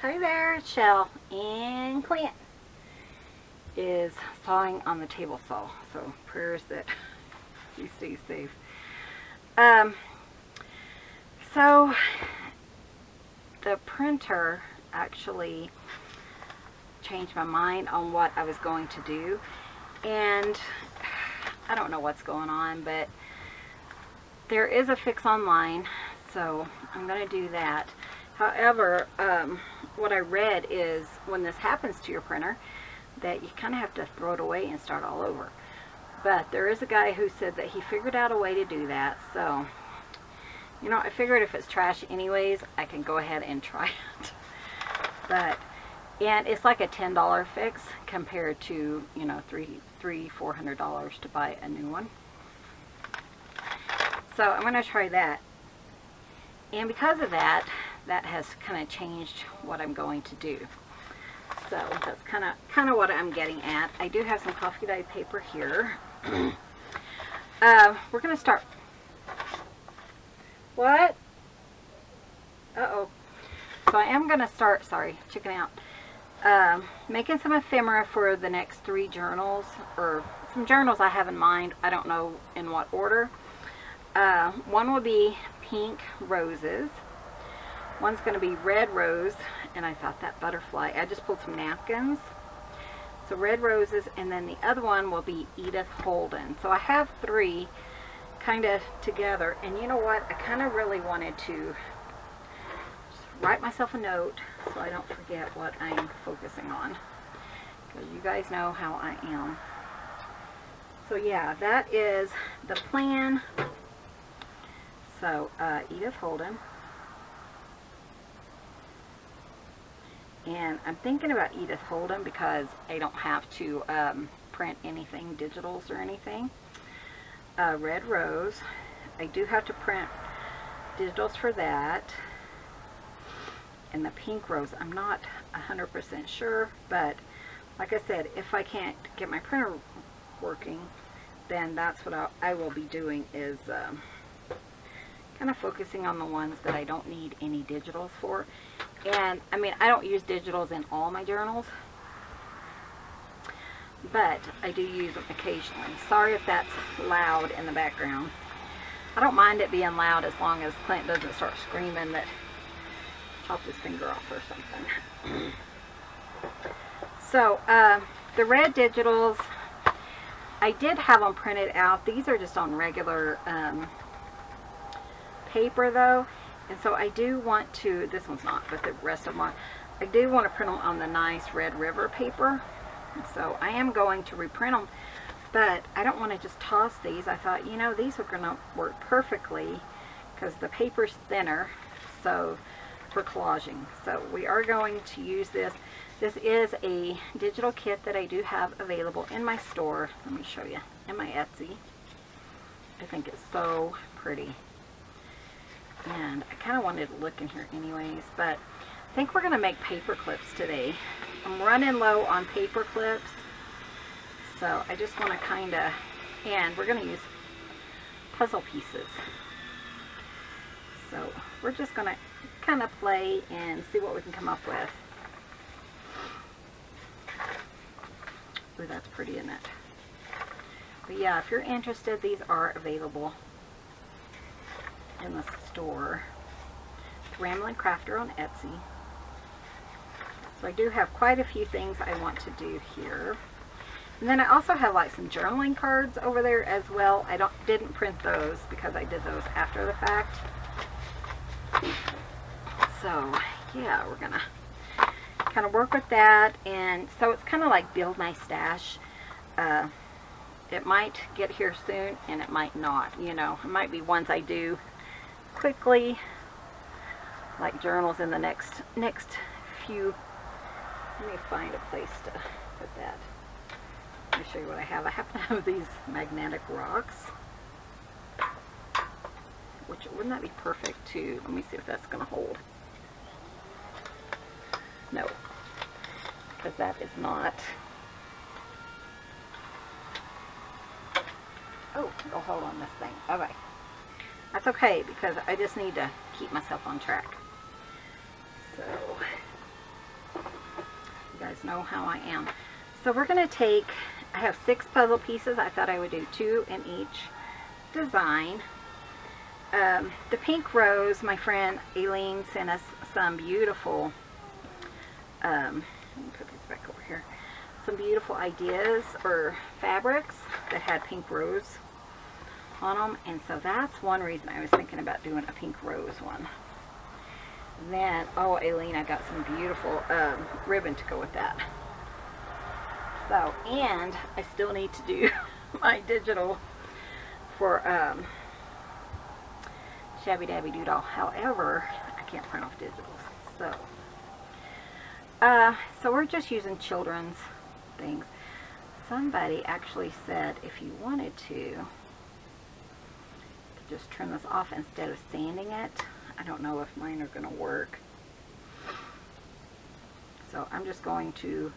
Hi there, it's Chelle, and Clint is sawing on the table saw, so prayers that he stays safe. So the printer actually changed my mind on what I was going to do, and I don't know what's going on, but there is a fix online, so I'm going to do that. However, what I read is when this happens to your printer, that you kind of have to throw it away and start all over. But there is a guy who said that he figured out a way to do that. So, you know, I figured if it's trash anyways, I can go ahead and try it. And it's like a $10 fix compared to, you know, $400 to buy a new one. So I'm going to try that. And because of that, that has kind of changed what I'm going to do. So that's kind of what I'm getting at. I do have some coffee dyed paper here. We're going to start. What? Uh-oh. So I am going to start, sorry, chicken out, making some ephemera for the next 3 journals, or some journals I have in mind. I don't know in what order. One will be pink roses. One's going to be red rose, and I thought that butterfly. I just pulled some napkins. So red roses, and then the other one will be Edith Holden. So I have 3 kind of together, and you know what? I kind of really wanted to just write myself a note so I don't forget what I'm focusing on, because you guys know how I am. So yeah, that is the plan. So Edith Holden. And I'm thinking about Edith Holden because I don't have to print anything, digitals or anything. Red Rose. I do have to print digitals for that. And the pink rose, I'm not 100% sure, but like I said, if I can't get my printer working, then that's what I will be doing, is kind of focusing on the ones that I don't need any digitals for. And I mean, I don't use digitals in all my journals, but I do use them occasionally. Sorry if that's loud in the background. I don't mind it being loud as long as Clint doesn't start screaming that chopped his finger off or something. So the red digitals, I did have them printed out. These are just on regular paper though, and so I do want to, this one's not, but the rest of them are, I do want to print them on the nice Red River paper. So I am going to reprint them, but I don't want to just toss these. I thought, you know, these are going to work perfectly because the paper's thinner, so for collaging. So we are going to use this. This is a digital kit that I do have available in my store. Let me show you, in my Etsy. I think it's so pretty. And I kind of wanted to look in here anyways, but I think we're going to make paper clips today. I'm running low on paper clips, so I just want to kind of, and we're going to use puzzle pieces. So we're just going to kind of play and see what we can come up with. Ooh, that's pretty, isn't it? But yeah, if you're interested, these are available in the store. Ramblin' Crafter on Etsy. So I do have quite a few things I want to do here. And then I also have like some journaling cards over there as well. I didn't print those because I did those after the fact. So yeah, we're gonna kind of work with that. And so it's kind of like build my stash. It might get here soon and it might not, you know. It might be ones I do quickly, like journals in the next few. Let me find a place to put that. Let me show you what I have. I happen to have these magnetic rocks, which, wouldn't that be perfect too? Let me see if that's going to hold. No, because that is not. Oh, it'll hold on this thing. Okay. That's okay, because I just need to keep myself on track. So, guys know how I am. So we're going to take, I have 6 puzzle pieces. I thought I would do 2 in each design. The pink rose, my friend Aileen sent us some beautiful, let me put these back over here, some beautiful ideas or fabrics that had pink rose on them, and so that's one reason I was thinking about doing a pink rose one. Then, oh Aileen, I got some beautiful ribbon to go with that. So, and I still need to do my digital for Shabby Dabby Doodle. However, I can't print off digitals. So we're just using children's things. Somebody actually said if you wanted to just trim this off instead of sanding it. I don't know if mine are going to work. So I'm just going to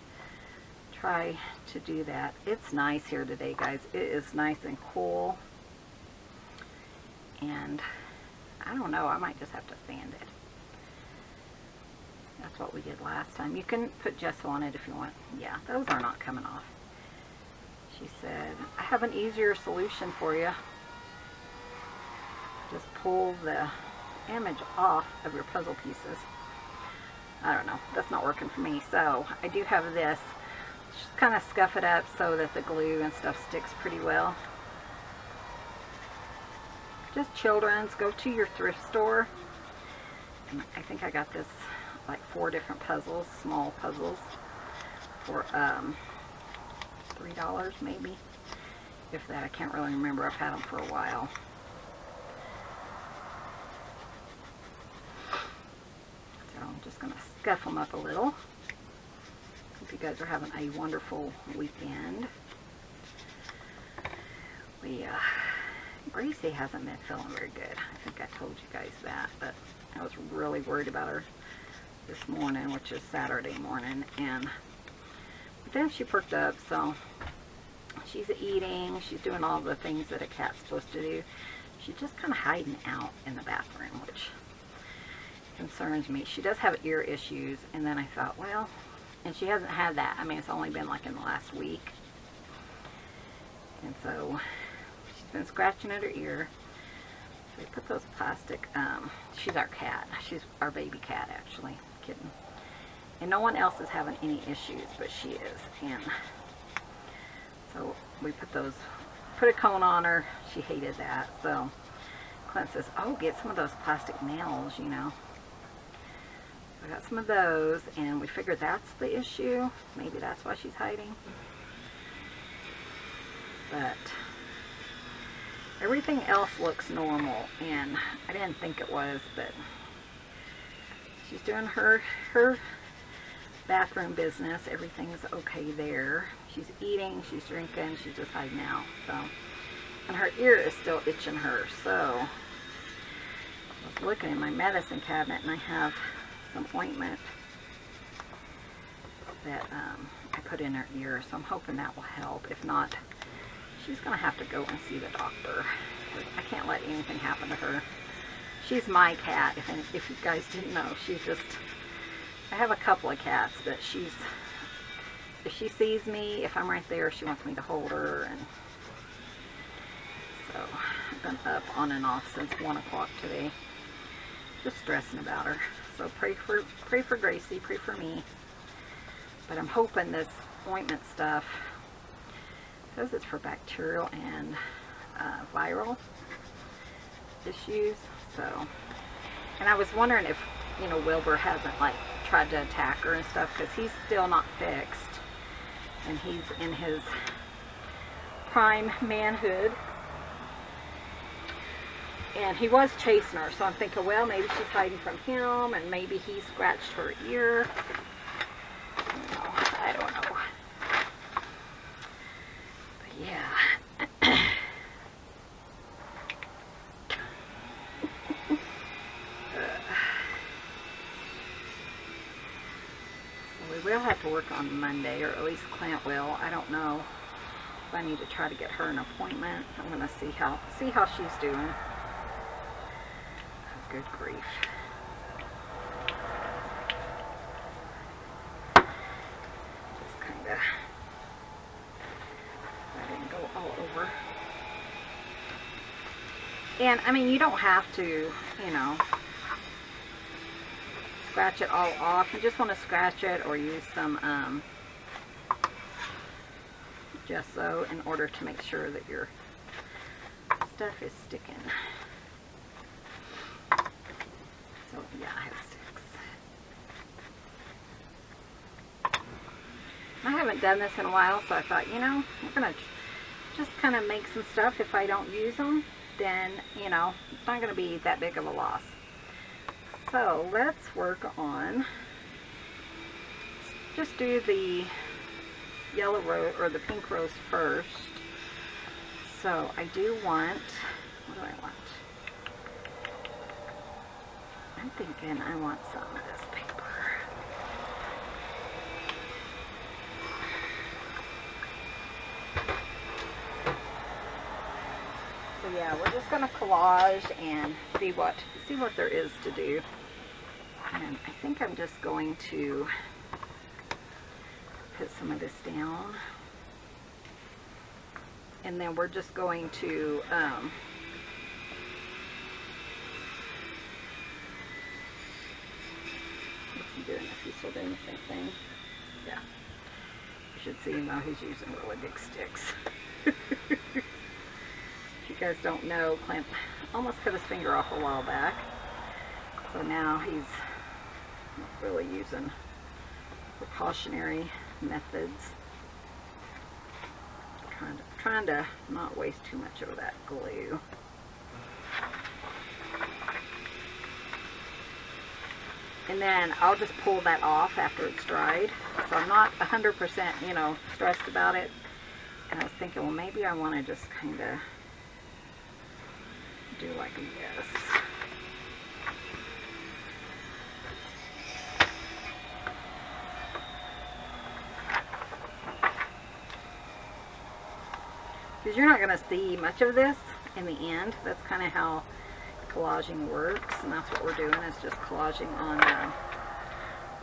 try to do that. It's nice here today, guys. It is nice and cool. And I don't know, I might just have to sand it. That's what we did last time. You can put gesso on it if you want. Yeah, those are not coming off. She said, I have an easier solution for you. Just pull the image off of your puzzle pieces. I don't know, that's not working for me. So I do have this. Just kind of scuff it up so that the glue and stuff sticks pretty well. Just children's. Go to your thrift store. And I think I got this like 4 different puzzles, small puzzles, for $3 maybe. If that, I can't really remember. I've had them for a while. So I'm just going to scuff them up a little. Hope you guys are having a wonderful weekend. Gracie hasn't been feeling very good. I think I told you guys that, but I was really worried about her this morning, which is Saturday morning, and then she perked up, so she's eating, she's doing all the things that a cat's supposed to do. She's just kind of hiding out in the bathroom, which concerns me. She does have ear issues, and then I thought, well, and she hasn't had that. I mean, it's only been like in the last week, and so been scratching at her ear. So we put those plastic, she's our cat. She's our baby cat, actually. Kitten. And no one else is having any issues, but she is. And so we put those, put a cone on her. She hated that. So Clint says, oh, get some of those plastic nails, you know. So I got some of those, and we figured that's the issue. Maybe that's why she's hiding. But everything else looks normal, and I didn't think it was, but she's doing her bathroom business. Everything's okay there. She's eating, she's drinking, she's just hiding out. So, and her ear is still itching her. So I was looking in my medicine cabinet, and I have some ointment that I put in her ear. So I'm hoping that will help. If not, she's going to have to go and see the doctor. I can't let anything happen to her. She's my cat, if you guys didn't know. She's just, I have a couple of cats, but if she sees me, if I'm right there, she wants me to hold her. And so I've been up on and off since 1 o'clock today, just stressing about her. So pray for Gracie, pray for me. But I'm hoping this ointment stuff, because it's for bacterial and viral issues. So, and I was wondering if, you know, Wilbur hasn't like tried to attack her and stuff, because he's still not fixed, and he's in his prime manhood, and he was chasing her. So I'm thinking, well, maybe she's hiding from him, and maybe he scratched her ear. I don't know. Yeah. So we will have to work on Monday, or at least Clint will. I don't know if I need to try to get her an appointment. I'm going to see how she's doing. Good grief. And I mean, you don't have to, you know, scratch it all off. You just want to scratch it or use some gesso in order to make sure that your stuff is sticking. So yeah, I have 6. I haven't done this in a while, so I thought, you know, I'm gonna just kind of make some stuff. If I don't use them, then, you know, it's not gonna be that big of a loss. So let's work on, just do the yellow rose or the pink rose first. So I do want, what do I want? I'm thinking I want some of this paper. So yeah, we're just gonna collage and see what there is to do. And I think I'm just going to put some of this down. And then we're just going to what's he doing? Is he still doing the same thing? Yeah. You should see him now, he's using really big sticks. If you guys don't know, Clint almost cut his finger off a while back. So now he's really using precautionary methods. Trying to not waste too much of that glue. And then I'll just pull that off after it's dried. So I'm not 100%, you know, stressed about it. And I was thinking, well, maybe I want to just kind of do like this. Because you're not going to see much of this in the end. That's kind of how collaging works, and that's what we're doing, is just collaging on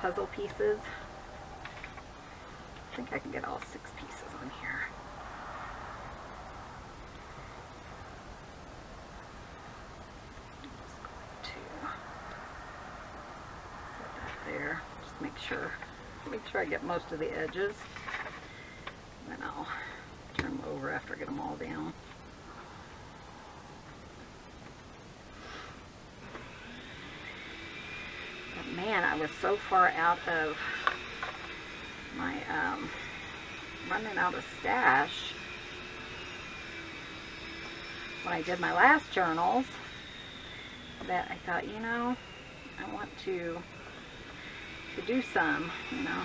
puzzle pieces. I think I can get all 6 pieces on here. I'm just going to set that there. Just make sure I get most of the edges. Then I'll turn them over after I get them all down. But man, I was so far out of my running out of stash when I did my last journals that I thought, you know, I want to do some, you know.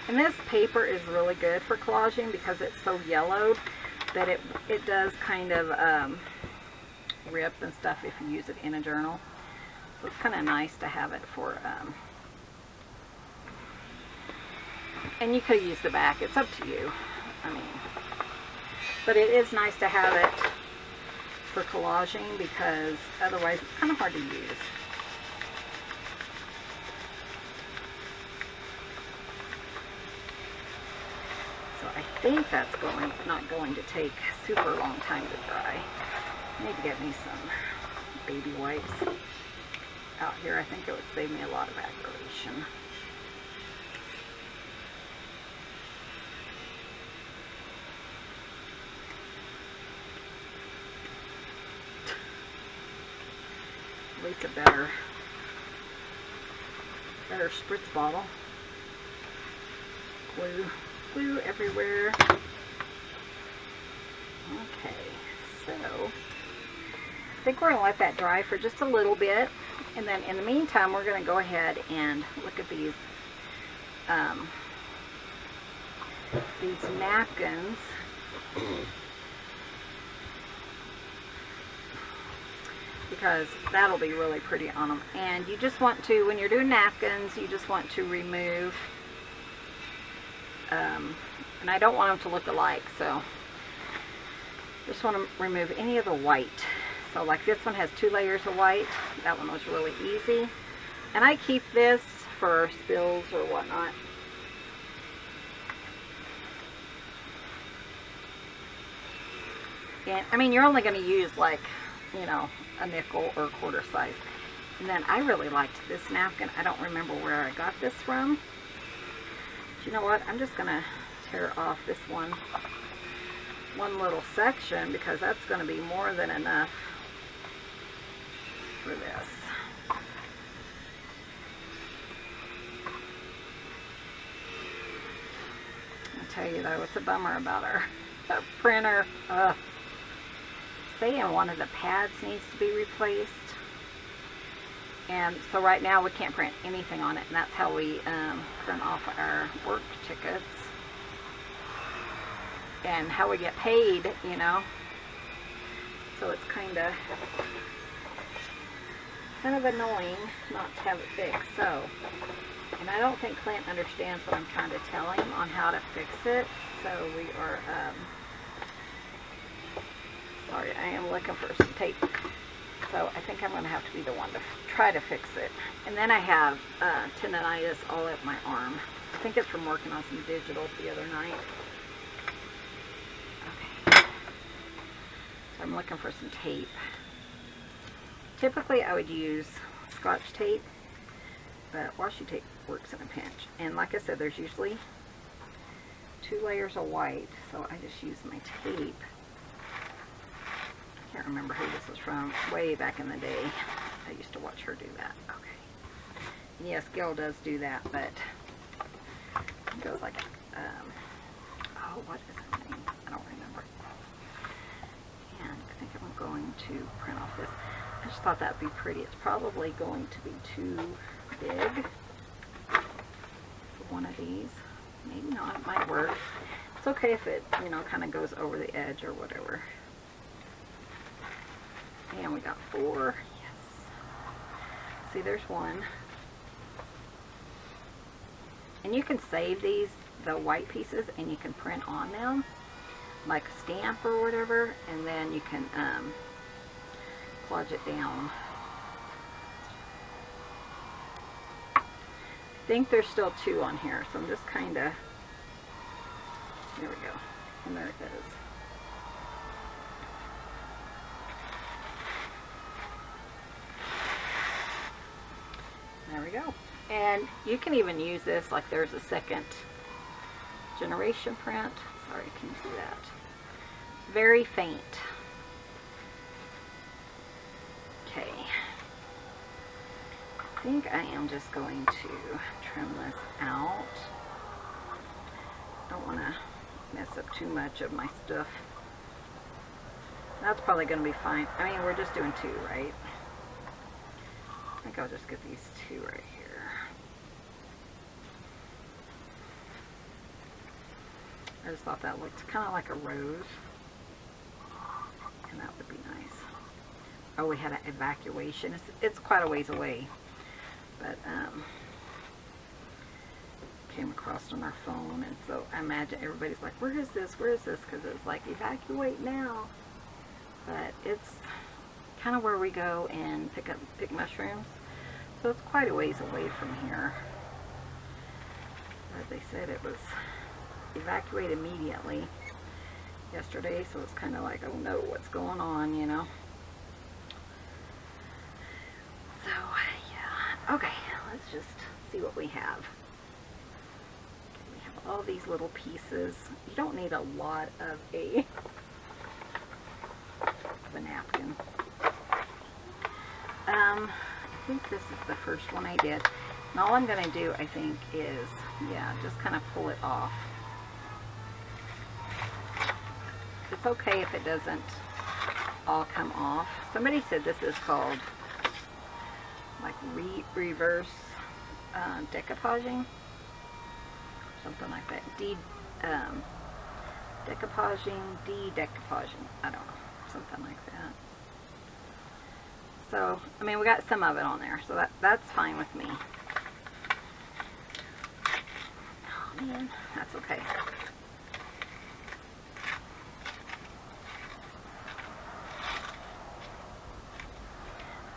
And this paper is really good for collaging because it's so yellowed that it does kind of rip and stuff if you use it in a journal. So it's kind of nice to have it for, and you could use the back. It's up to you. I mean, but it is nice to have it for collaging because otherwise it's kind of hard to use. I think that's not going to take super long time to dry. I need to get me some baby wipes out here. I think it would save me a lot of aggravation. At least a better spritz bottle. Glue everywhere. Okay, so I think we're going to let that dry for just a little bit, and then in the meantime we're going to go ahead and look at these napkins. Because that'll be really pretty on them. And you just want to, when you're doing napkins, you just want to remove and I don't want them to look alike, so just want to remove any of the white. So like this one has 2 layers of white. That one was really easy. And I keep this for spills or whatnot. And I mean, you're only going to use like you know, a nickel or quarter size. And then I really liked this napkin. I don't remember where I got this from. But you know what? I'm just going to tear off this one little section because that's going to be more than enough for this. I'll tell you though, it's a bummer about our printer. Saying one of the pads needs to be replaced. And so right now we can't print anything on it, and that's how we print off our work tickets and how we get paid, you know. So it's kind of annoying not to have it fixed. So, and I don't think Clint understands what I'm trying to tell him on how to fix it. So we are, sorry, I am looking for some tape. So I think I'm going to have to be the one to try to fix it. And then I have tendonitis all up my arm. I think it's from working on some digital the other night. Okay. So I'm looking for some tape. Typically I would use Scotch tape, but washi tape works in a pinch. And like I said, there's usually 2 layers of white, so I just use my tape. I can't remember who this was from, way back in the day. I used to watch her do that. Okay. And yes, Gayle does do that, but it goes like, oh, what is her name? I don't remember. And I think I'm going to print off this. I just thought that would be pretty. It's probably going to be too big for one of these. Maybe not, it might work. It's okay if it, you know, kind of goes over the edge or whatever. And we got 4. Yes. See, there's 1. And you can save these, the white pieces, and you can print on them, like a stamp or whatever, and then you can plunge it down. I think there's still 2 on here, so I'm just kind of, there we go, and there it is. There we go. And you can even use this, like there's a second generation print. Sorry, can you see that? Very faint. Okay. I think I am just going to trim this out. Don't want to mess up too much of my stuff. That's probably going to be fine. I mean, we're just doing 2, right? I think I'll just get these 2 right here. I just thought that looked kind of like a rose. And that would be nice. Oh, we had an evacuation. It's quite a ways away. But, came across on our phone. And so I imagine everybody's like, where is this? Where is this? Because it's like, evacuate now. But it's kind of where we go and pick mushrooms. So it's quite a ways away from here. As they said, it was evacuated immediately yesterday, so it's kind of like, oh no, what's going on, you know? So, yeah. Okay, let's just see what we have. Okay, we have all these little pieces. You don't need a lot of a napkin. I think this is the first one I did. And all I'm going to do, I think, is, yeah, just kind of pull it off. It's okay if it doesn't all come off. Somebody said this is called, like, reverse decoupaging. Something like that. Decoupaging. I don't know. Something like that. So, I mean, we got some of it on there, so that's fine with me. Oh, man, that's okay.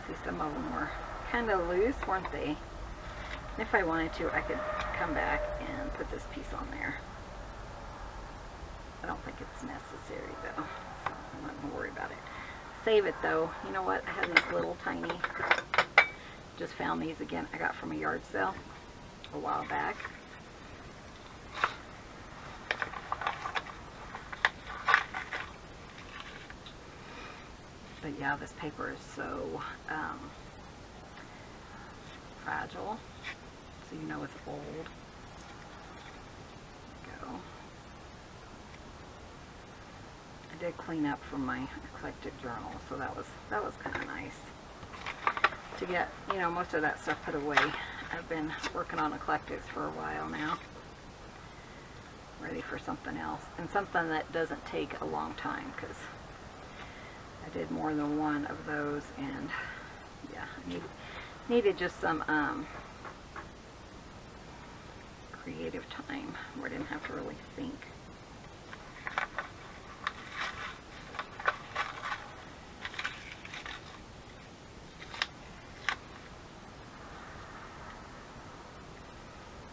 See, some of them were kind of loose, weren't they? If I wanted to, I could come back and put this piece on there. I don't think it's necessary, though, so I'm not going to worry about it. save it though. You know what? I have these little tiny, just found these again. I got from a yard sale a while back. But yeah, this paper is so fragile, so you know it's old. Go. I did clean up from my eclectic journal, so that was kind of nice to get, you know, most of that stuff put away. I've been working on eclectics for a while now, ready for something else, and something that doesn't take a long time, because I did more than one of those, and yeah, I needed just some creative time where I didn't have to really think.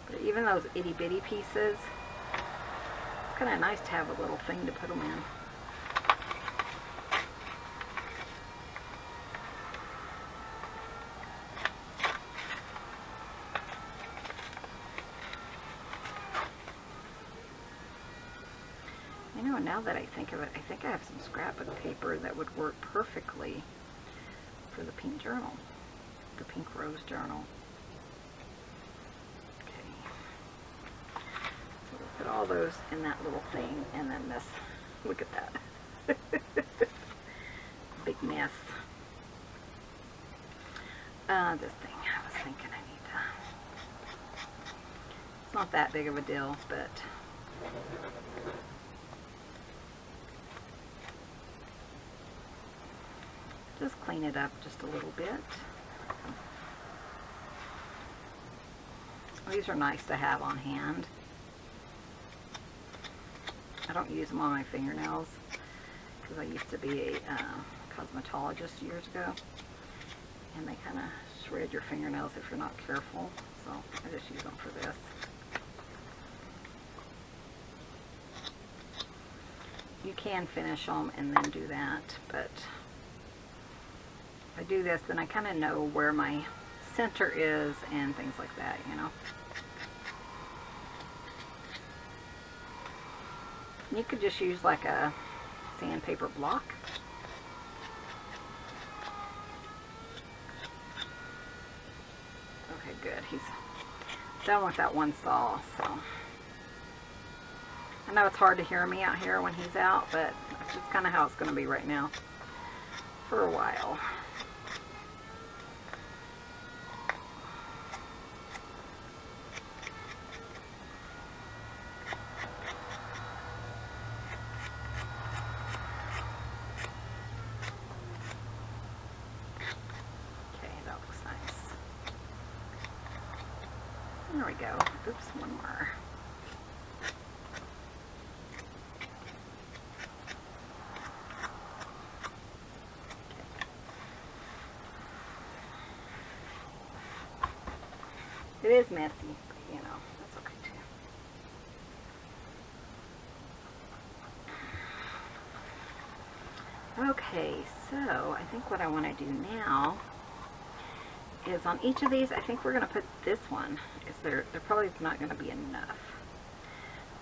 But even those itty bitty pieces, it's kind of nice to have a little thing to put them in. You know, now that I think of it, I think I have some scrapbook paper that would work perfectly for the pink journal, the pink rose journal. Okay, so we'll put all those in that little thing, and then this, look at that, big mess. This thing, I was thinking I need to, it's not that big of a deal, but just clean it up just a little bit. These are nice to have on hand. I don't use them on my fingernails because I used to be a cosmetologist years ago, and they kind of shred your fingernails if you're not careful, so I just use them for this. You can finish them and then do that, but I do this, then I kind of know where my center is and things like that, you know. You could just use like a sandpaper block. Okay, good. He's done with that one saw, so. I know it's hard to hear me out here when he's out, but that's just kind of how it's going to be right now for a while. There we go. Oops, one more. Okay. It is messy, but you know, that's okay too. Okay, so I think what I want to do now is on each of these, I think we're going to put this one. They're probably not going to be enough.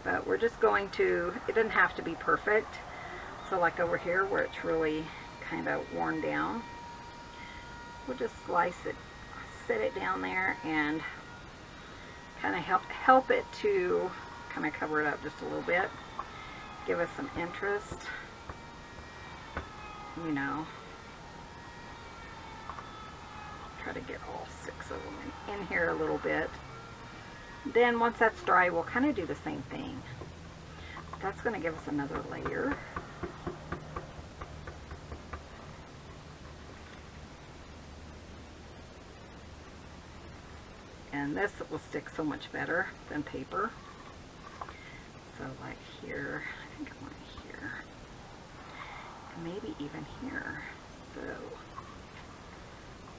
But we're just going to, it doesn't have to be perfect. So like over here where it's really kind of worn down, we'll just slice it, set it down there, and kind of help it to kind of cover it up just a little bit. Give us some interest, you know. Try to get all 6 of them in here a little bit. Then once that's dry, we'll kind of do the same thing. That's going to give us another layer. And this will stick so much better than paper. So like here, I think I want it here. And maybe even here. So I'm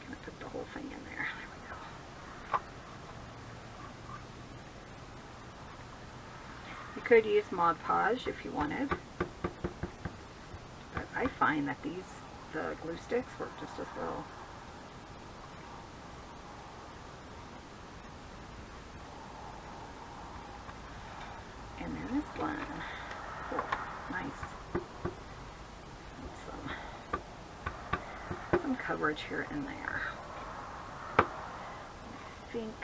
going to put the whole thing in there. There we go. You could use Mod Podge if you wanted. But I find that the glue sticks work just as well. And then this one, oh, nice. Some coverage here and there. I think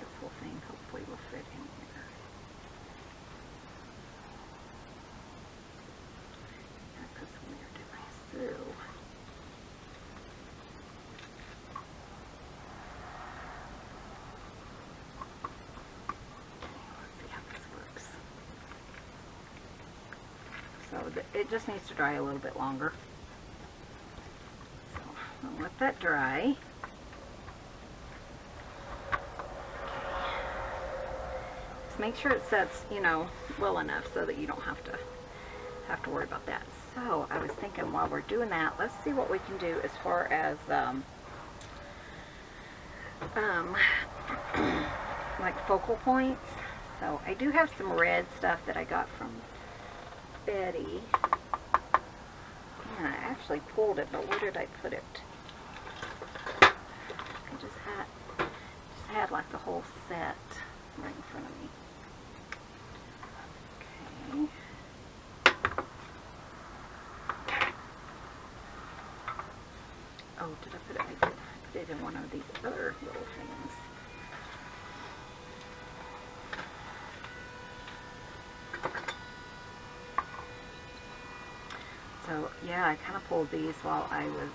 this whole thing hopefully will fit in here. I put some weird in my sew. It just needs to dry a little bit longer. So I'll let that dry. Just make sure it sets, you know, well enough so that you don't have to worry about that. So I was thinking while we're doing that, let's see what we can do as far as like focal points. So I do have some red stuff that I got from Betty. And I actually pulled it, but where did I put it? I just had like the whole set right in front of me. Okay. Oh, did I put it? I did. I put it in one of these other little things. So yeah, I kind of pulled these while I was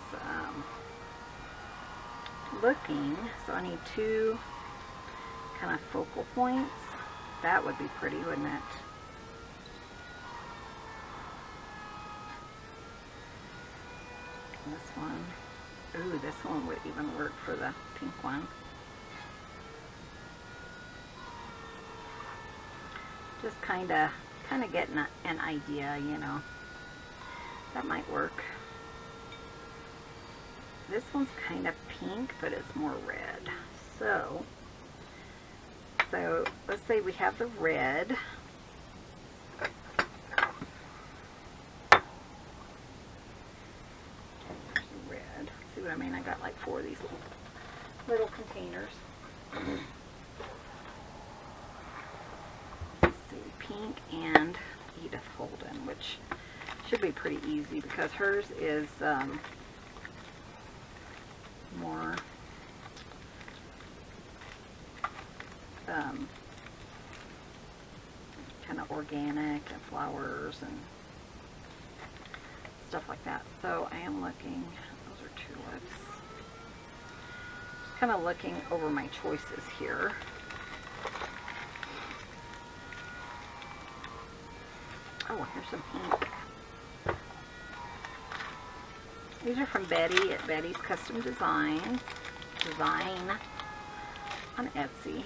looking. So I need 2 kind of focal points. That would be pretty, wouldn't it? This one. Ooh, this one would even work for the pink one. Just kind of getting an idea, you know. That might work. This one's kind of pink, but it's more red. So let's say we have the red. There's the red. See what I mean? I got like 4 of these little containers. Let's see, pink and Edith Holden, which should be pretty easy because hers is more kind of organic and flowers and stuff like that. So I am looking, those are tulips. Just kind of looking over my choices here. Oh, here's some pink. These are from Betty at Betty's Custom Design on Etsy.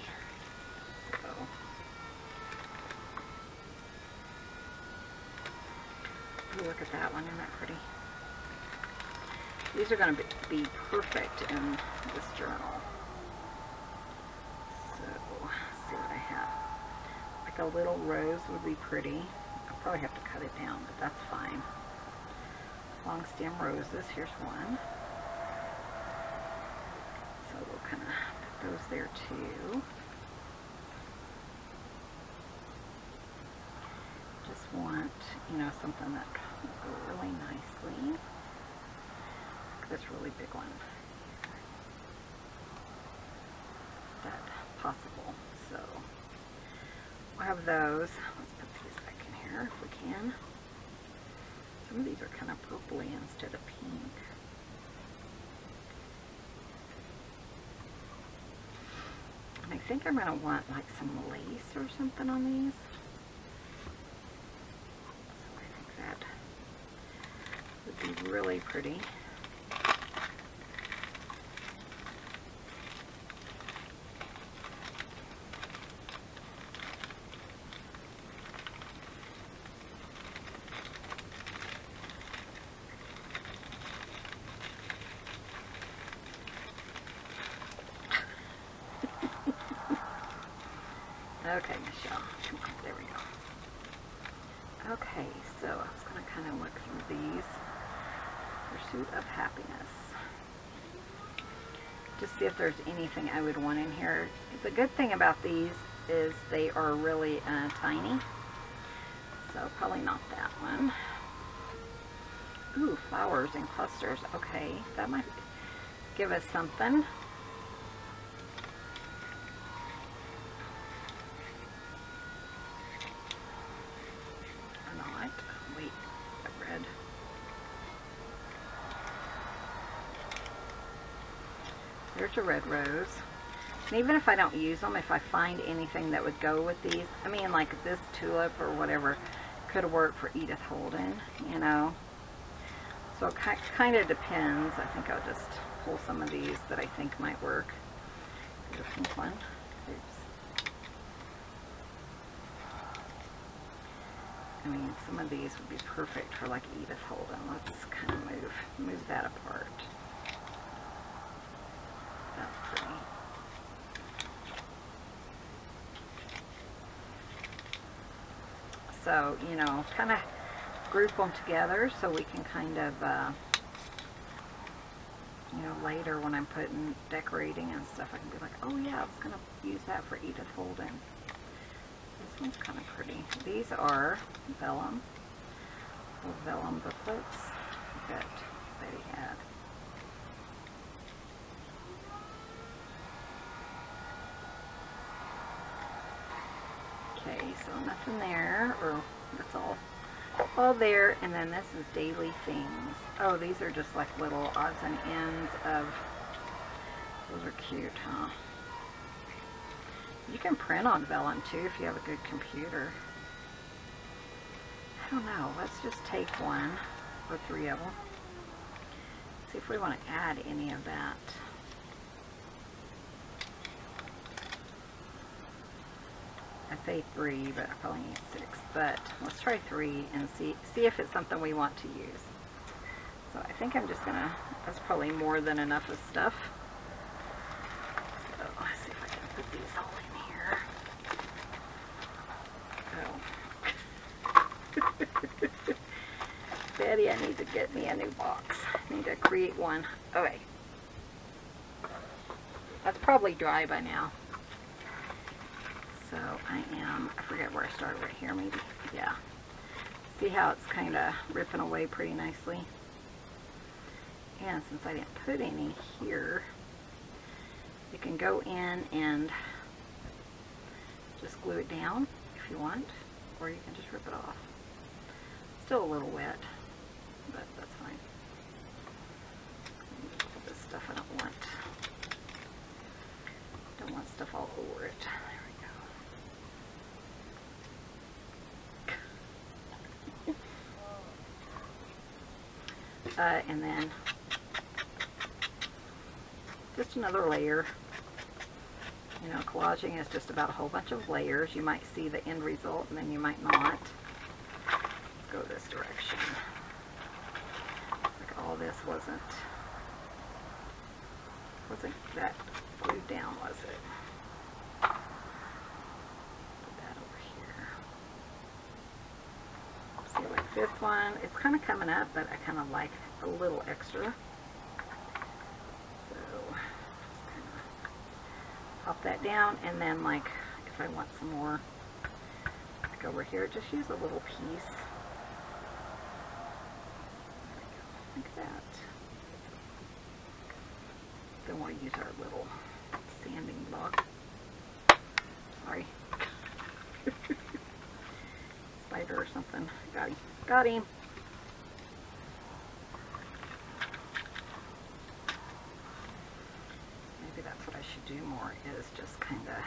So, ooh, look at that one, isn't that pretty? These are going to be perfect in this journal. So, let's see what I have. Like a little rose would be pretty. I'll probably have to cut it down, but that's fine. Long stem roses, here's one. So we'll kind of put those there too. Just want, you know, something that will go really nicely. Like this really big one. That possible. So we'll have those. Let's put these back in here if we can. Some of these are kind of purpley instead of pink. And I think I'm going to want like some lace or something on these. So I think that would be really pretty. Okay, Michelle. Come on, there we go. Okay, so I was going to kind of look through these. Pursuit of Happiness. Just see if there's anything I would want in here. The good thing about these is they are really tiny. So probably not that one. Ooh, flowers in clusters. Okay, that might give us something. Or not. Wait, that red. There's a red rose. And even if I don't use them, if I find anything that would go with these, I mean like this tulip or whatever could work for Edith Holden, you know. So it kind of depends. I think I'll just pull some of these that I think might work. Here's a pink one. Oops. I mean, some of these would be perfect for like Edith Holden. Let's kind of move that apart. That's pretty. So, you know, kind of group them together so we can kind of, you know, later when I'm decorating and stuff, I can be like, oh yeah, I was going to use that for Edith Holden. This one's kind of pretty. These are vellum, vellum booklets that Betty had. Okay, so nothing there, or that's all there, and then this is Daily Things. Oh, these are just like little odds and ends of, those are cute, huh? You can print on vellum too if you have a good computer. I don't know, let's just take one or three of them. See if we want to add any of that. I say 3, but I probably need 6. But let's try 3 and see if it's something we want to use. So I think I'm just gonna, that's probably more than enough of stuff. So let's see if I can put these all in here. Oh. Betty, I need to get me a new box. I need to create one. Okay. That's probably dry by now. So I forget where I started, right here maybe? Yeah. See how it's kind of ripping away pretty nicely? And since I didn't put any here, you can go in and just glue it down if you want, or you can just rip it off. Still a little wet, but that's fine. All this stuff I don't want. Don't want stuff all over it. And then just another layer. You know, collaging is just about a whole bunch of layers. You might see the end result and then you might not. Let's go this direction. Like all this wasn't that glued down, was it? Put that over here. See, like this one, it's kind of coming up, but I kind of like a little extra. So just kind of pop that down, and then like if I want some more, like over here, just use a little piece. Like that. Then we'll use our little sanding block. Sorry. Spider or something. Got him. Got him. Maybe that's what I should do more, is just kind of,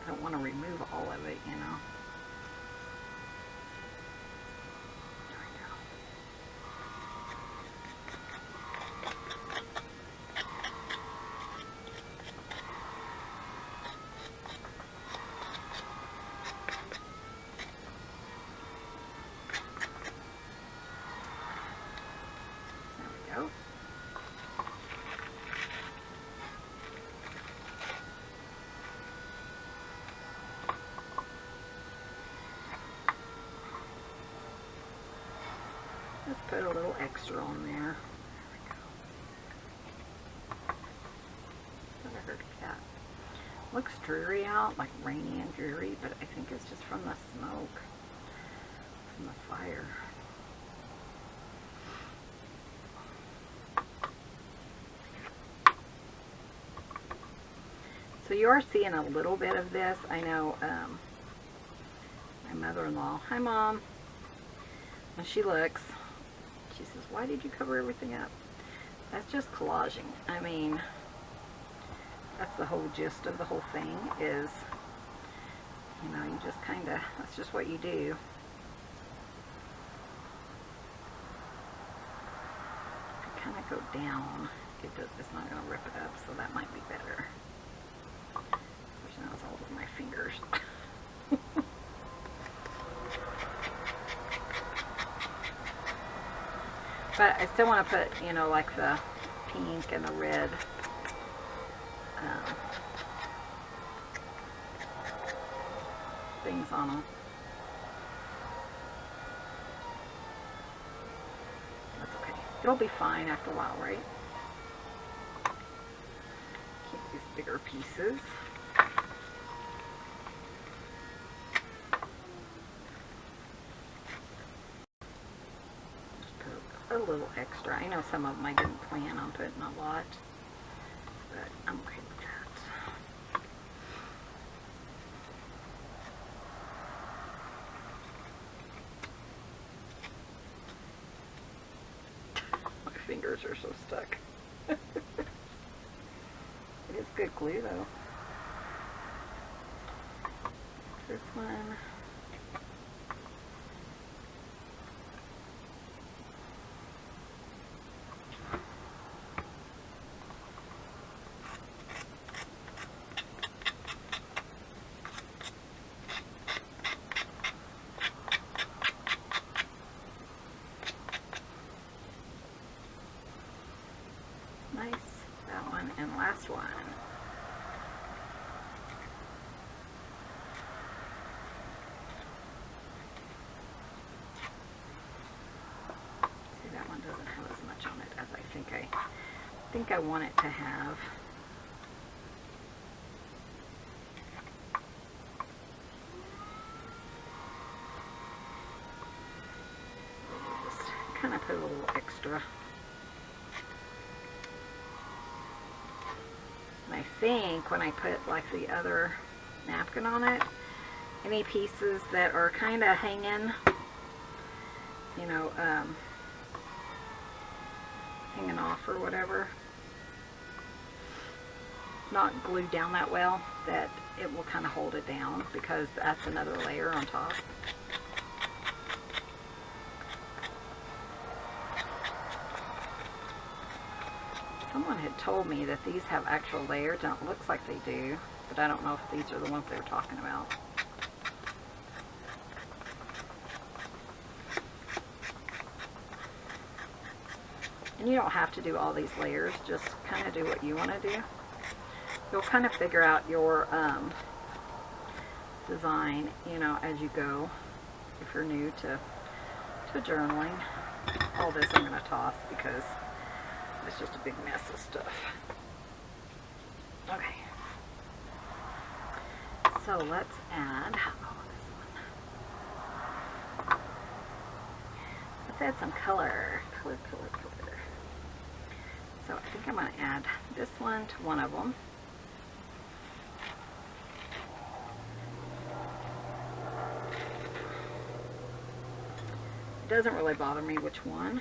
I don't want to remove all of it, you know. put a little extra on there. Thought I heard a cat. Looks dreary out, like rainy and dreary, but I think it's just from the smoke, from the fire. So you are seeing a little bit of this. I know my mother-in-law, hi Mom, when she looks, she says, why did you cover everything up? That's just collaging. I mean, that's the whole gist of the whole thing is, you know, you just kind of, that's just what you do. If you kind of go down, it's not going to rip it up, so that might be better. Which now it's all over my fingers. But I still want to put, you know, like the pink and the red things on them. That's okay. It'll be fine after a while, right? Keep these bigger pieces. A little extra. I know some of them I didn't plan on putting a lot, but I'm okay with that. My fingers are so stuck. It is good glue though. This one. Nice, that one, and last one. See, that one doesn't have as much on it as I think I want it to have. Just kind of put a little extra. I think when I put like the other napkin on it, any pieces that are kind of hanging, you know, hanging off or whatever, not glued down that well, that it will kind of hold it down because that's another layer on top. Someone had told me that these have actual layers, and it looks like they do, but I don't know if these are the ones they were talking about. And you don't have to do all these layers, just kind of do what you want to do. You'll kind of figure out your design, you know, as you go, if you're new to journaling. All this I'm going to toss because it's just a big mess of stuff. Okay. So let's add, this one. Let's add some color. Color. So I think I'm going to add this one to one of them. It doesn't really bother me which one.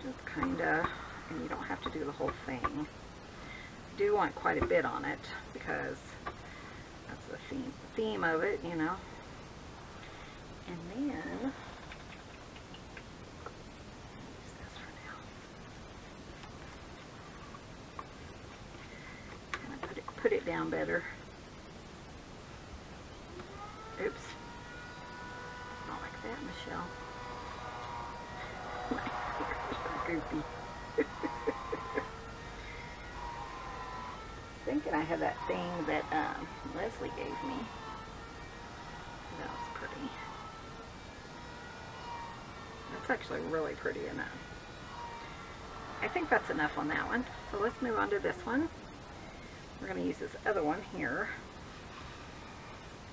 Just kind of, and you don't have to do the whole thing. I do want quite a bit on it because that's the theme of it, you know. And then, use this for now. Kind of put it down better. Oops. Not like that, Michelle. Goofy. Thinking I have that thing that Leslie gave me. That was pretty. It's actually really pretty in that. I think that's enough on that one. So let's move on to this one. We're going to use this other one here.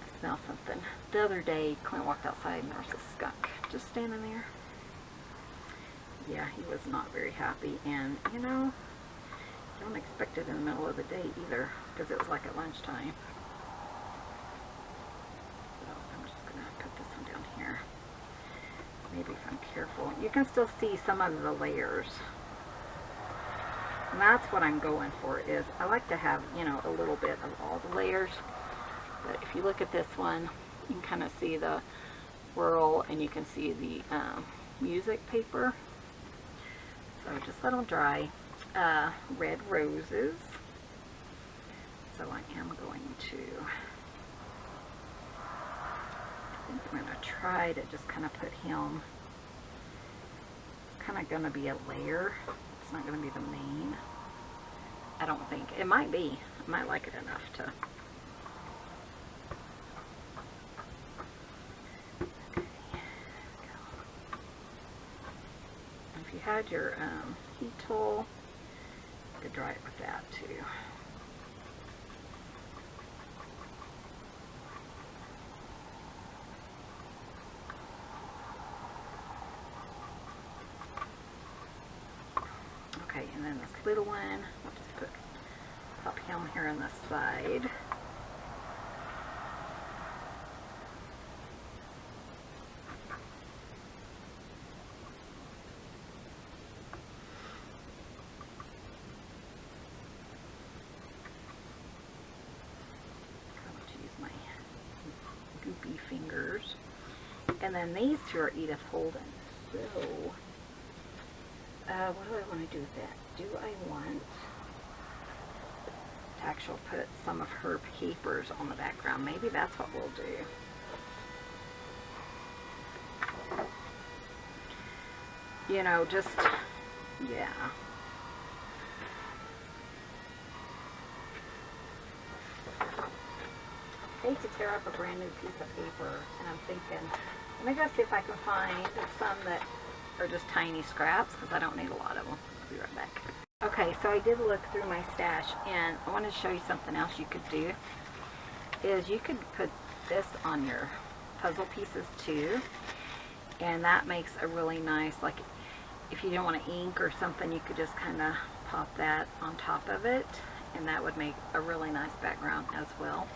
I smell something. The other day, Clint walked outside and there was a skunk just standing there. Yeah, he was not very happy, and you know, don't expect it in the middle of the day either, because it was like at lunchtime. So I'm just going to put this one down here. Maybe if I'm careful. You can still see some of the layers. And that's what I'm going for, is I like to have, you know, a little bit of all the layers. But if you look at this one, you can kind of see the whirl, and you can see the music paper. So just let them dry. Red roses. So I am going to, I think I'm going to try to just kind of put him, it's kind of going to be a layer. It's not going to be the main. I don't think. It might be. I might like it enough to. If you had your heat tool, you could dry it with that too. Okay, and then this little one, I'll just pop him here on the side. I'm going to use my goopy fingers. And then these two are Edith Holden. So what do I want to do with that? Do I want to actually put some of her papers on the background? Maybe that's what we'll do. You know, just, yeah. I hate to tear up a brand new piece of paper, and I'm thinking, let me go see if I can find some that are just tiny scraps, because I don't need a lot of them. I'll be right back. Okay, so I did look through my stash, and I wanted to show you something else you could do. Is you could put this on your puzzle pieces too, and that makes a really nice, like if you don't want to ink or something, you could just kind of pop that on top of it, and that would make a really nice background as well.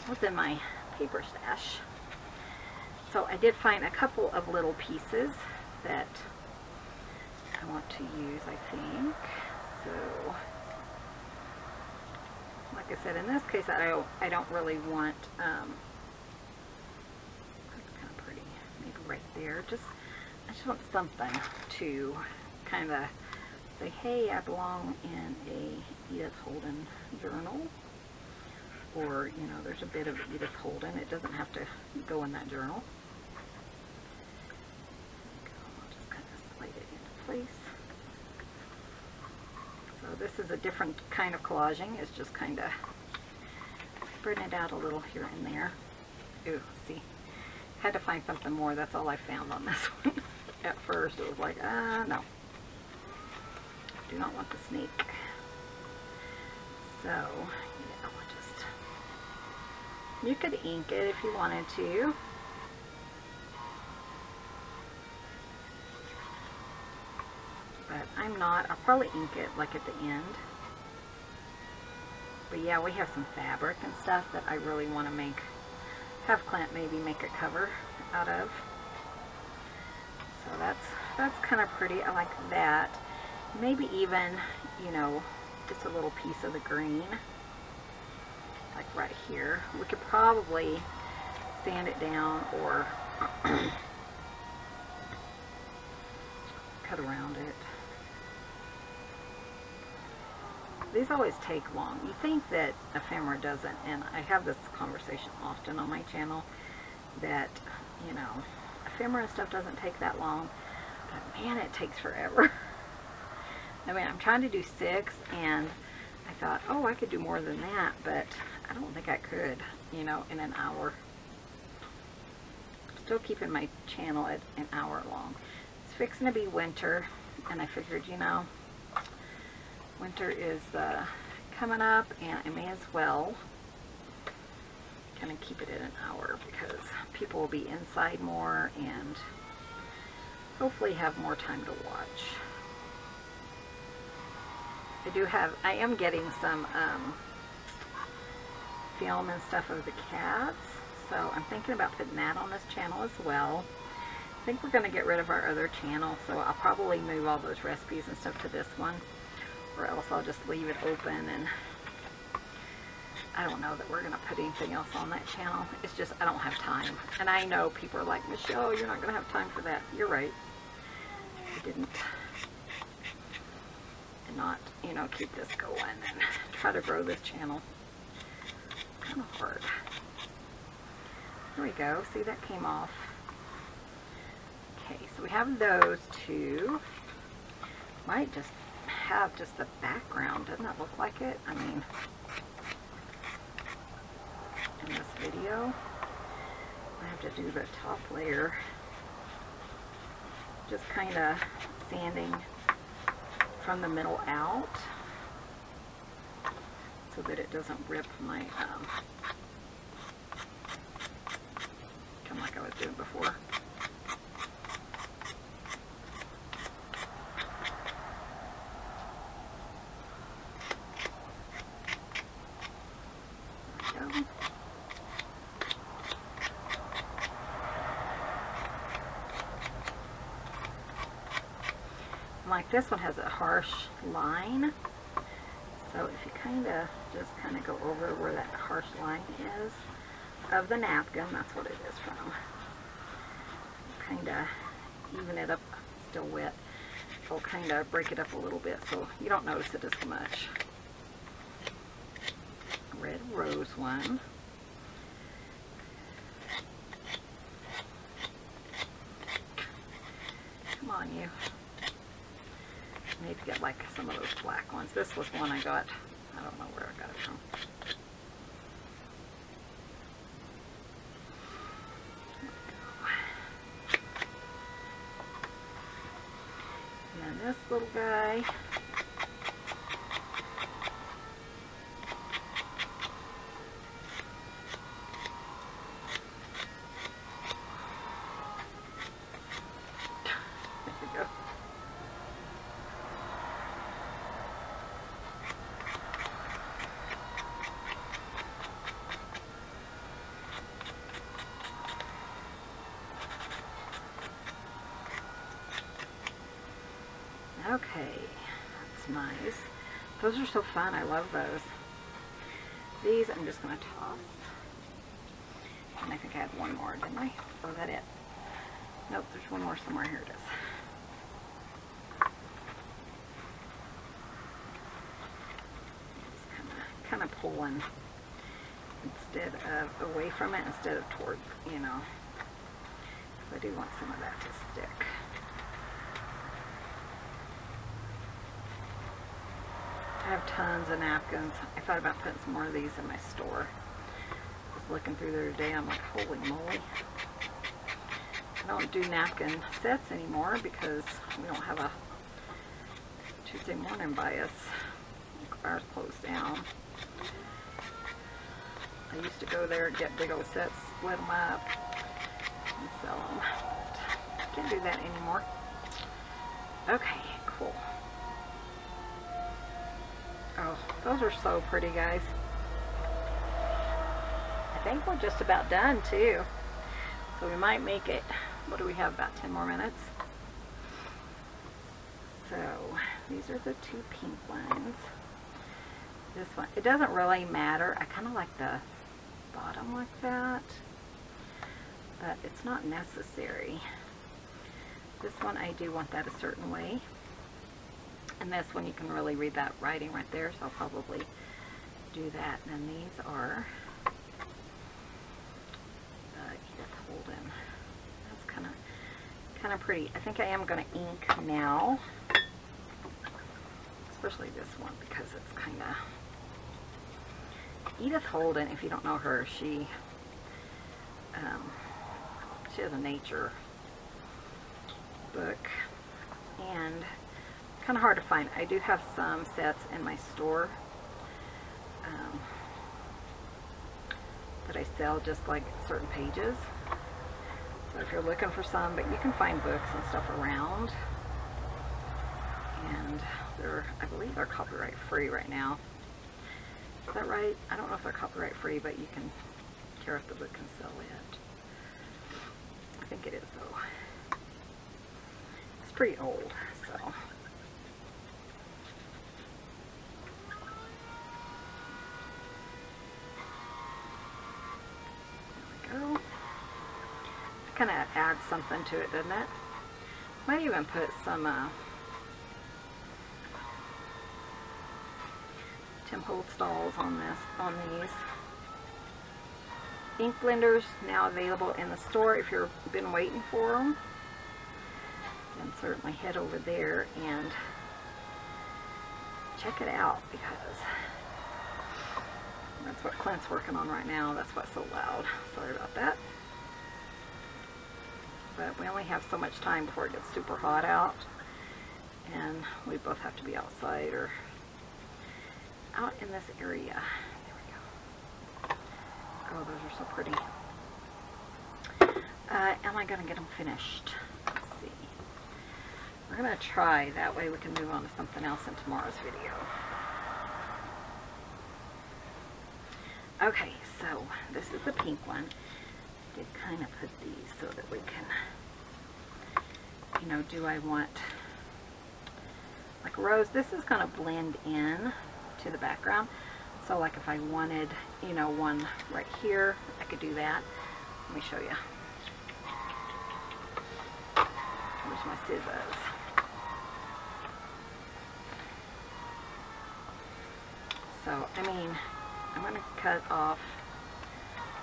What's in my paper stash? So I did find a couple of little pieces that I want to use, I think. So, like I said, in this case, I don't really want, that's kind of pretty, maybe right there. I just want something to kind of say, hey, I belong in a Edith Holden journal. Or, you know, there's a bit of Edith Holden. It doesn't have to go in that journal. I'll just kind of slide it into place. So this is a different kind of collaging. It's just kind of spreading it out a little here and there. Ooh, see. Had to find something more. That's all I found on this one. At first it was like, no. Do not want the snake. So, yeah, I'll just, you could ink it if you wanted to. But I'm not. I'll probably ink it like at the end. But yeah, we have some fabric and stuff that I really want to have Clint maybe make a cover out of. So that's kind of pretty. I like that. Maybe even, you know, just a little piece of the green, like right here. We could probably sand it down or cut around it. These always take long. You think that ephemera doesn't, and I have this conversation often on my channel, that, you know, ephemera stuff doesn't take that long, but man, it takes forever. I mean, I'm trying to do 6, and I thought, oh, I could do more than that, but I don't think I could, you know, in an hour. Still keeping my channel at an hour long. fixing to be winter, and I figured, you know, winter is coming up, and I may as well kind of keep it at an hour because people will be inside more and hopefully have more time to watch. I am getting some film and stuff of the cats, so I'm thinking about putting that on this channel as well. I think we're going to get rid of our other channel, so I'll probably move all those recipes and stuff to this one, or else I'll just leave it open, and I don't know that we're going to put anything else on that channel. It's just I don't have time, and I know people are like, Michelle, you're not going to have time for that. You're right. I didn't. And not, you know, keep this going and try to grow this channel. Kind of hard. There we go. See, that came off. Okay, so we have those two. Might just have just the background. Doesn't that look like it? I mean, in this video, I have to do the top layer. Just kind of sanding from the middle out so that it doesn't rip my, kind of like I was doing before. There we go. Like this one has a harsh line, so if you just kind of go over where that harsh line is of the napkin, that's what it is from. Kind of even it up, still wet. I'll kind of break it up a little bit so you don't notice it as much. Red rose one. Come on, you. Maybe get like some of those black ones. This was one I got. I don't know where I got it from. And then this little guy. Okay, that's nice. Those are so fun. I love those. These I'm just going to toss. And I think I had one more, didn't I? Or is that it? Nope, there's one more somewhere. Here it is. Just kind of pulling instead of away from it instead of toward, you know. I do want some of that to stick. I have tons of napkins. I thought about putting some more of these in my store. I was looking through the other day, I'm like, holy moly. I don't do napkin sets anymore because we don't have a Tuesday morning by us. Ours closed down. I used to go there and get big old sets, split them up, and sell them. Can't do that anymore. Okay, cool. Oh, those are so pretty, guys. I think we're just about done, too. So we might make it, what do we have, about 10 more minutes? So, these are the two pink ones. This one, it doesn't really matter. I kind of like the bottom like that, but it's not necessary. This one, I do want that a certain way. And this one, you can really read that writing right there, so I'll probably do that. And then these are Edith Holden. That's kind of pretty. I think I am going to ink now, especially this one because it's kind of Edith Holden. If you don't know her, she has a nature book. and kind of hard to find. I do have some sets in my store that I sell, just like certain pages. So if you're looking for some, but you can find books and stuff around, and I believe they're copyright free right now. Is that right? I don't know if they're copyright free, but you can care if the book can sell it. I think it is though. It's pretty old, so. There we go. Kind of adds something to it, doesn't it? Might even put some Tim Holdstalls on these. Ink blenders now available in the store. If you've been waiting for them, then certainly head over there and check it out, because that's what Clint's working on right now. That's what's so loud. Sorry about that. But we only have so much time before it gets super hot out, and we both have to be outside or out in this area. There we go. Oh, those are so pretty. Am I going to get them finished? Let's see. We're going to try. That way we can move on to something else in tomorrow's video. Okay, so this is the pink one. I did kind of put these so that we can, you know, do I want like a rose? This is going to blend in to the background. So like if I wanted, you know, one right here, I could do that. Let me show you. Where's my scissors? So, I mean, I'm going to cut off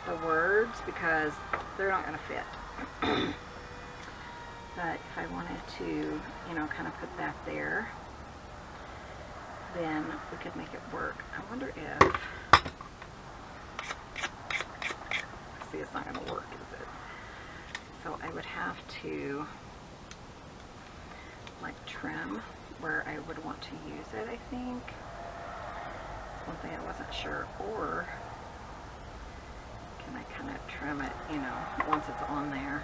the words because they're not going to fit. But if I wanted to, you know, kind of put that there, then we could make it work. I wonder if, see, it's not going to work, is it? So I would have to like trim where I would want to use it, I think. That's one thing I wasn't sure. Or can I kind of trim it, you know, once it's on there?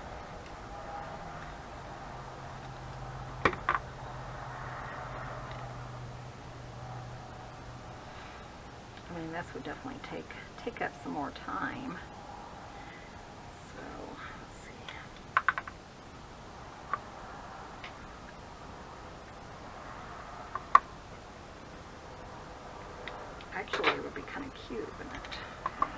I mean, this would definitely take up some more time. So, let's see. Actually, it would be kind of cute, wouldn't it? Okay.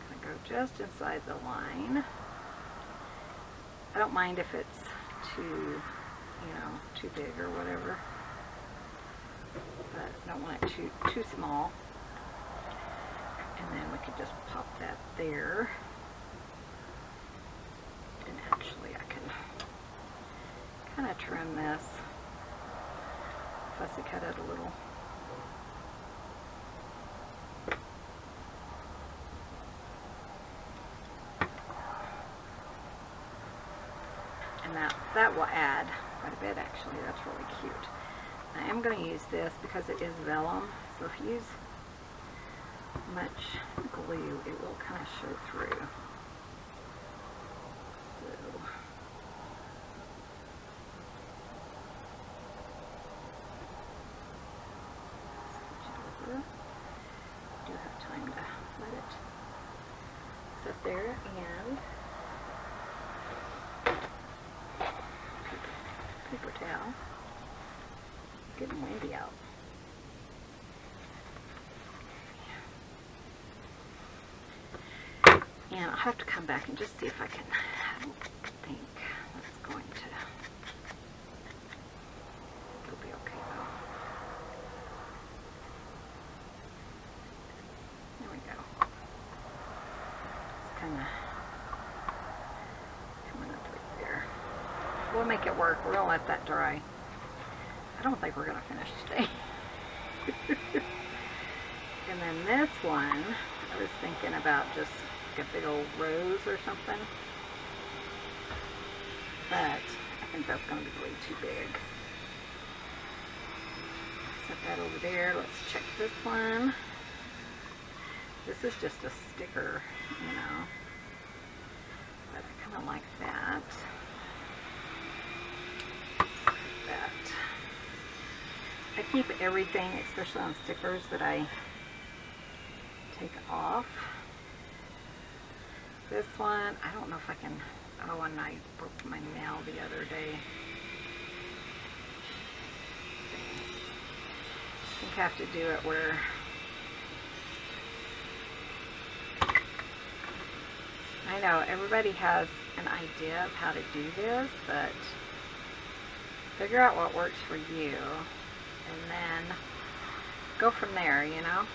Gonna go just inside the line. I don't mind if it's too, you know, too big or whatever. But I don't want it too small. And then we could just pop that there. And actually I can kind of trim this, fussy cut it a little. And that will add quite a bit, actually. That's really cute. I am going to use this because it is vellum, so if you use much glue, it will kind of show through. So, switch it over. I do have time to let it sit there, and paper towel. Getting windy out. And I'll have to come back and just see if I can, I don't think that's going to, it'll be okay though. There we go. It's kind of coming up right there. We'll make it work. We're going to let that dry. I don't think we're going to finish today. And then this one, I was thinking about just like a big old rose or something. but I think that's going to be way too big. Set that over there. Let's check this one. This is just a sticker, you know, but I kind of like that. I keep everything, especially on stickers, that I take off. This one, I don't know if I can, oh, and I broke my nail the other day. I think I have to do it where I know everybody has an idea of how to do this, but figure out what works for you and then go from there, you know?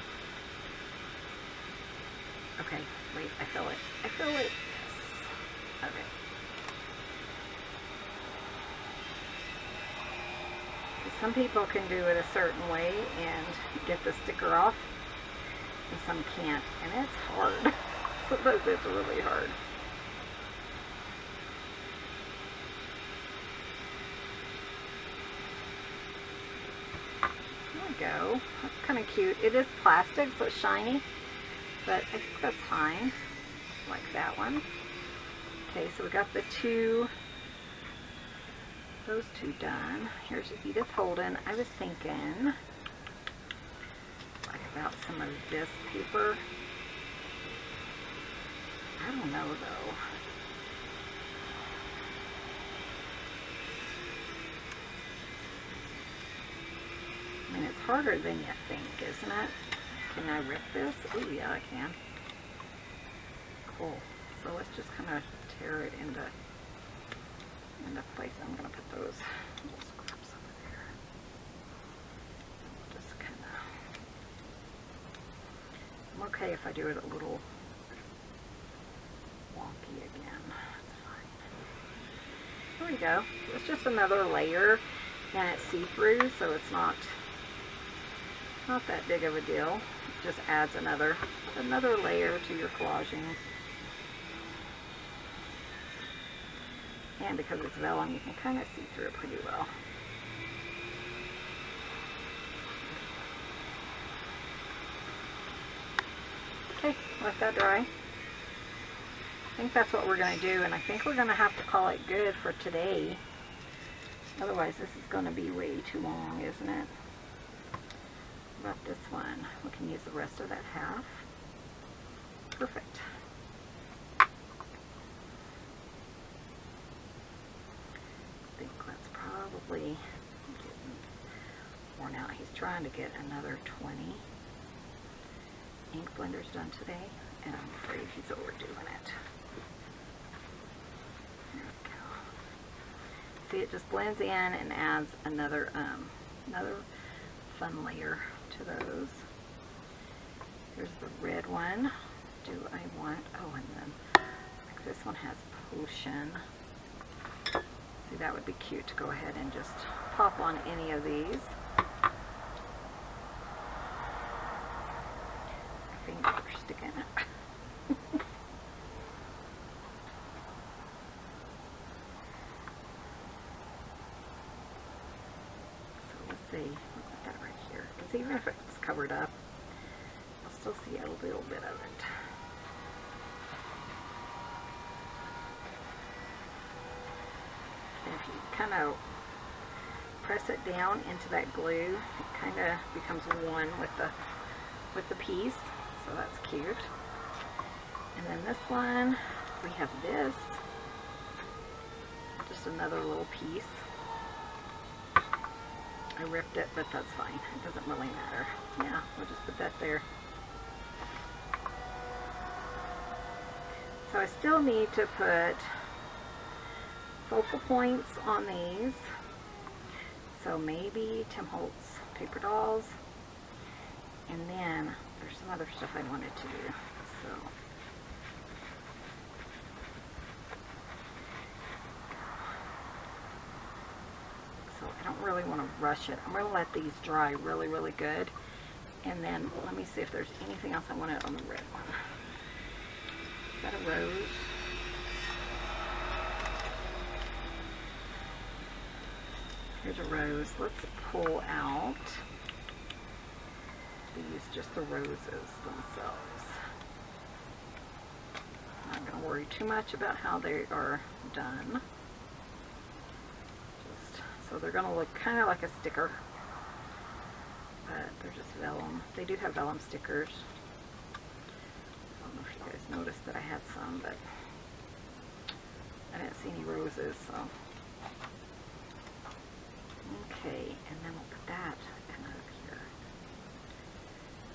Okay, wait, I feel it. I feel it. Yes. Okay. Some people can do it a certain way and get the sticker off, and some can't, and it's hard. Sometimes it's really hard. There we go. That's kind of cute. It is plastic, so it's shiny, but I think that's fine. Like that one. Okay, so we got the two, those two done. Here's Edith Holden. I was thinking like about some of this paper. I don't know though. I mean, it's harder than you think, isn't it? Can I rip this? Oh yeah, I can. Cool. So let's just kind of tear it into place. I'm going to put those little scraps over there. Just kind of. I'm okay if I do it a little wonky again. That's fine. There we go. It's just another layer, and it's see-through, so it's not that big of a deal. It just adds another layer to your collaging. And because it's vellum, you can kind of see through it pretty well. Okay, let that dry. I think that's what we're going to do, and I think we're going to have to call it good for today. Otherwise, this is going to be way too long, isn't it? What about this one? We can use the rest of that half. Perfect. I think that's probably getting worn out. He's trying to get another 20 ink blenders done today, and I'm afraid he's overdoing it. There we go. See, it just blends in and adds another fun layer to those. Here's the red one. Do I want, oh, and then like this one has potion. See, that would be cute to go ahead and just pop on any of these. My fingers are sticking up. So let's see, we'll put that right here. Because even if it's covered up, I'll still see a little bit of it. If you kind of press it down into that glue, it kind of becomes one with the piece, so that's cute. And then this one, we have this, just another little piece. I ripped it, but that's fine. It doesn't really matter. Yeah, we'll just put that there. So I still need to put focal points on these. So maybe Tim Holtz paper dolls. And then there's some other stuff I wanted to do. So I don't really want to rush it. I'm going to let these dry really, really good. And then let me see if there's anything else I wanted on the red one. Is that a rose? Here's a rose. Let's pull out these, just the roses themselves. I'm not going to worry too much about how they are done. So they're going to look kind of like a sticker, but they're just vellum. They do have vellum stickers. I don't know if you guys noticed that I had some, but I didn't see any roses, so. Okay, and then we'll put that kind of up here.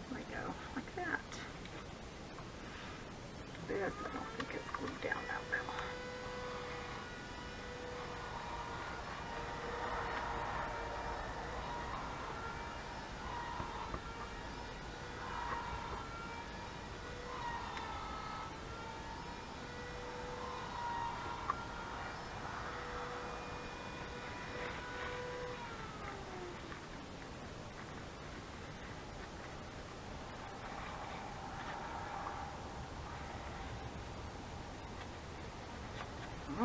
There we go, like that. This, I don't think it's glued down that well.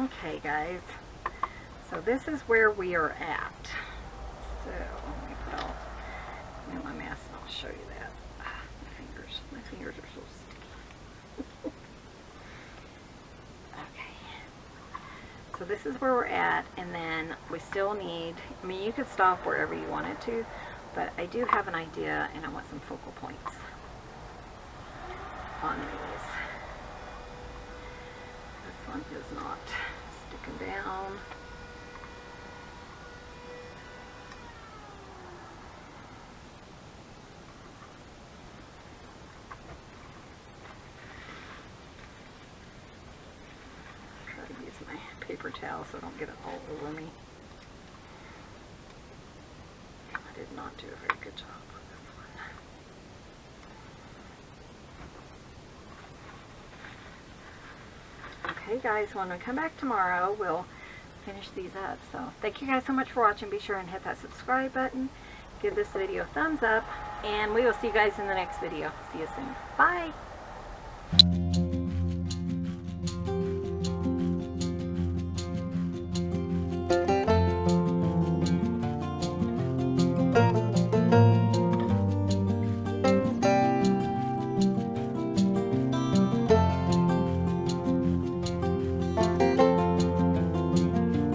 Okay guys, so this is where we are at. So let me put all my mask and I'll show you that. My fingers are so sticky. Okay, so this is where we're at, and then we still need, I mean, you could stop wherever you wanted to, but I do have an idea and I want some focal points on these. This one is not sticking down. Try to use my paper towel so I don't get it all over me. I did not do a very good job with this one. Okay guys, when we come back tomorrow, we'll finish these up. So thank you guys so much for watching. Be sure and hit that subscribe button. Give this video a thumbs up, and we will see you guys in the next video. See you soon. Bye!